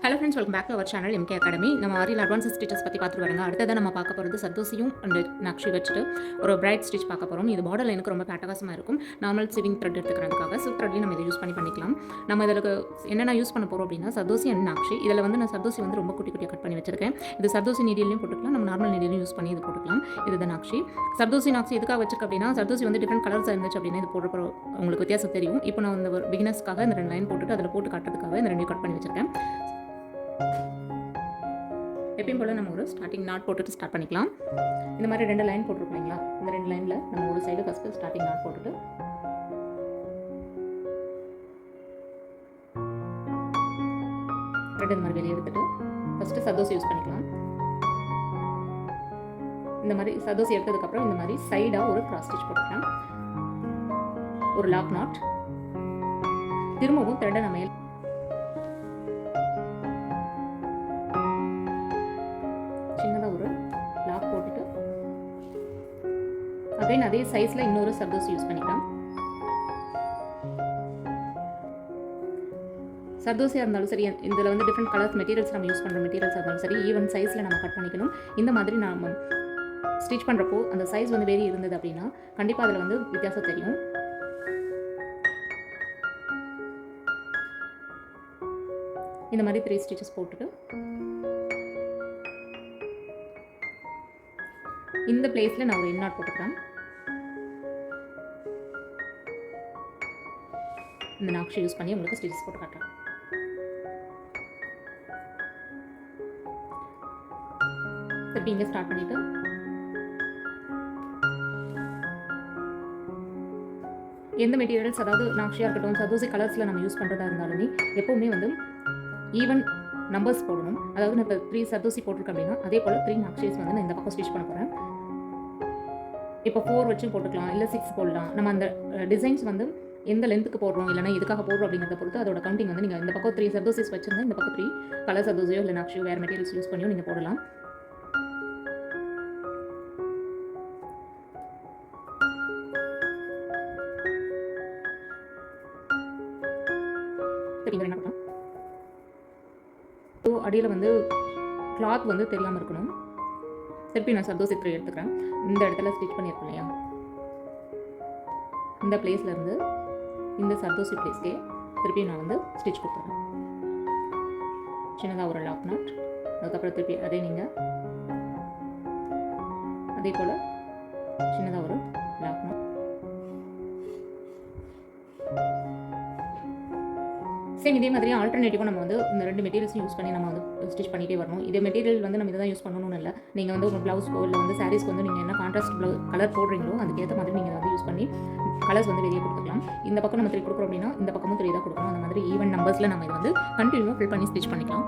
Hello friends, welcome back to our channel MK academy. நம்ம ஆரியில் advance stitches பற்றி பார்த்துட்டு வராங்க. அடுத்ததான் நம்ம பார்க்க போகிறது சர்தோசியும் அண்ட் நக்ஷி வச்சுட்டு ஒரு பிரைட் ஸ்டிச் பார்க்க போகிறோம். இது பார்டர் எனக்கு ரொம்ப அட்டகாசமாக இருக்கும். நார்மல் சிவிங் த்ரெட் எடுத்துக்கிறதுக்காக சில்க் த்ரெட்லையும் நம்ம இதை யூஸ் பண்ணிக்கலாம். நம்ம இதில் என்னென்ன யூஸ் பண்ண போகிறோம் அப்படின்னா சர்தோசி அண்ட் நக்ஷி. இதில் வந்து நான் சர்தோசி வந்து ரொம்ப குட்டி குட்டியாக கட் பண்ணி வச்சிருக்கேன். இது சர்தோசி நீடிலையும் போட்டுக்கலாம், நம்ம நார்மல் நீடிலையும் யூஸ் பண்ணி இது போட்டுக்கலாம். இது நக்ஷி. சர்தோசி நக்ஷி எதுக்காக வச்சிருக்க அப்படின்னா சர்தோசி வந்து டிஃப்ரெண்ட் கலர்ஸ் இருந்துச்சு அப்படின்னா இது போடுற உங்களுக்கு வித்தியாசம் தெரியும். இப்போ நான் இந்த பிகினர்ஸ்க்காக இந்த 2 லைன் போட்டுட்டு அதில் போட்டு காட்டுறதுக்காக இந்த 2 கட் பண்ணி வச்சிருக்கேன். எப்பயும் போல் நம்ம ஒரு ஸ்டார்டிங் நாட் போட்டுட்டு ஸ்டார்ட் பண்ணிக்கலாம். இந்த மாதிரி 2 லைன் போட்டிருக்கீங்களா, இந்த 2 லைனில் நம்ம ஒரு சைடு ஃபஸ்ட்டு ஸ்டார்டிங் நாட் போட்டுட்டு இந்த மாதிரி வெளியே எடுத்துட்டு ஃபஸ்ட்டு சர்தோசி யூஸ் பண்ணிக்கலாம். இந்த மாதிரி சர்தோசி எடுத்ததுக்கப்புறம் இந்த மாதிரி சைடாக ஒரு கிராஸ் ஸ்டிச் போட்டுக்கலாம், ஒரு லாக் நாட். திரும்பவும் த்ரெட்டை நம்ம அகைன் அதே சைஸில் இன்னொரு சர்தோசி யூஸ் பண்ணிக்கலாம். சர்தோசியாக இருந்தாலும் சரி, இதில் வந்து டிஃப்ரெண்ட் கலர்ஸ் மெட்டீரியல்ஸ் நம்ம யூஸ் பண்ணுற மெட்டீரியல்ஸாக இருந்தாலும் சரி, ஈவன் சைஸில் நம்ம கட் பண்ணிக்கணும். இந்த மாதிரி நம்ம ஸ்டிச் பண்ணுறப்போ அந்த சைஸ் வந்து வேரி இருந்தது அப்படின்னா கண்டிப்பாக அதில் வந்து வித்தியாசம் தெரியும். இந்த மாதிரி 3 ஸ்டிச்சஸ் போட்டுட்டு இந்த பிளேஸில் நான் ஒரு என் நாட் போட்டுக்கிறேன். இந்த நாக்ஷி யூஸ் பண்ணி உங்களுக்கு ஸ்டிச்சஸ் போட்டு காட்டுறேன். திருப்பி இங்கே ஸ்டார்ட் பண்ணிட்டு எந்த மெட்டீரியல்ஸ், அதாவது நாக்ஷியாக இருக்கட்டும் சர்தோசி கலர்ஸில் நம்ம யூஸ் பண்ணுறதா இருந்தாலுமே எப்போவுமே வந்து ஈவன் நம்பர்ஸ் போடணும். அதாவது நான் இப்போ 3 சர்தோசி போட்டிருக்கேன் அப்படின்னா அதே போல் 3 நாக்ஷிஸ் வந்து நான் இந்த பக்கம் ஸ்டிச் பண்ண போகிறேன். இப்போ 4 வச்சும் போட்டுக்கலாம், இல்லை 6 போடலாம். நம்ம அந்த டிசைன்ஸ் வந்து எந்த லென்த்துக்கு போடுறோம் இல்லைனா எதுக்காக போடுறோம் அப்படிங்கிறத பொறுத்து அதோட கவுண்டிங் வந்து நீங்கள் இந்த பக்கம் 3 சர்தோசிஸ் வச்சுருந்தா இந்த பக்கம் 3 கலர் சர்தோசியோ இல்லை நாக்ஷியோ வேறு மெட்டீரியல்ஸ் யூஸ் பண்ணியோ நீங்கள் போடலாம். என்ன பண்ணலாம், அடியில் வந்து கிளாத் வந்து தெரியாமல் இருக்கணும். திருப்பி நான் சர்தோசி 3 எடுத்துக்கிறேன். இந்த இடத்துல ஸ்டிச் பண்ணியிருக்கேன் இல்லையா, இந்த பிளேஸ்லேருந்து இந்த சர்தோசி பிளேஸ்க்கே திருப்பி நான் வந்து ஸ்டிச் கொடுத்துறேன். சின்னதாக ஒரு லாக் நாட், அதுக்கப்புறம் திருப்பி அதே நீங்கள் அதே போல் சின்னதாக ஒரு லாக் நாட். சேம் இதே மாதிரி ஆல்டர்னேட்டிவாக நம்ம வந்து இந்த 2 மெட்டீரியல்ஸும் யூஸ் பண்ணி நம்ம வந்து ஸ்டிச் பண்ணிகிட்டே வரணும். இதே மெட்டீரியல் வந்து நம்ம இதை தான் யூஸ் பண்ணணும்னு இல்லை. நீங்கள் வந்து உங்கள் ப்ளவுஸ்க்கோ இல்லை வந்து சாரீஸ்க்கு வந்து நீங்கள் என்ன கான்ட்ராஸ்ட் கலர் போடுறீங்களோ அதுக்கேற்ற மாதிரி நீங்கள் வந்து யூஸ் பண்ணி கலர்ஸ் வந்து வெளியே கொடுத்துக்கலாம். இந்த பக்கம் நம்ம 3 கொடுக்குறோம் அப்படின்னா இந்த பக்கமும் 3 தான் கொடுக்கணும். அந்த மாதிரி ஈவன் நம்பர்ஸில் நம்ம இதை வந்து கண்டினியூவாக ஃபில் பண்ணி ஸ்டிச் பண்ணிக்கலாம்.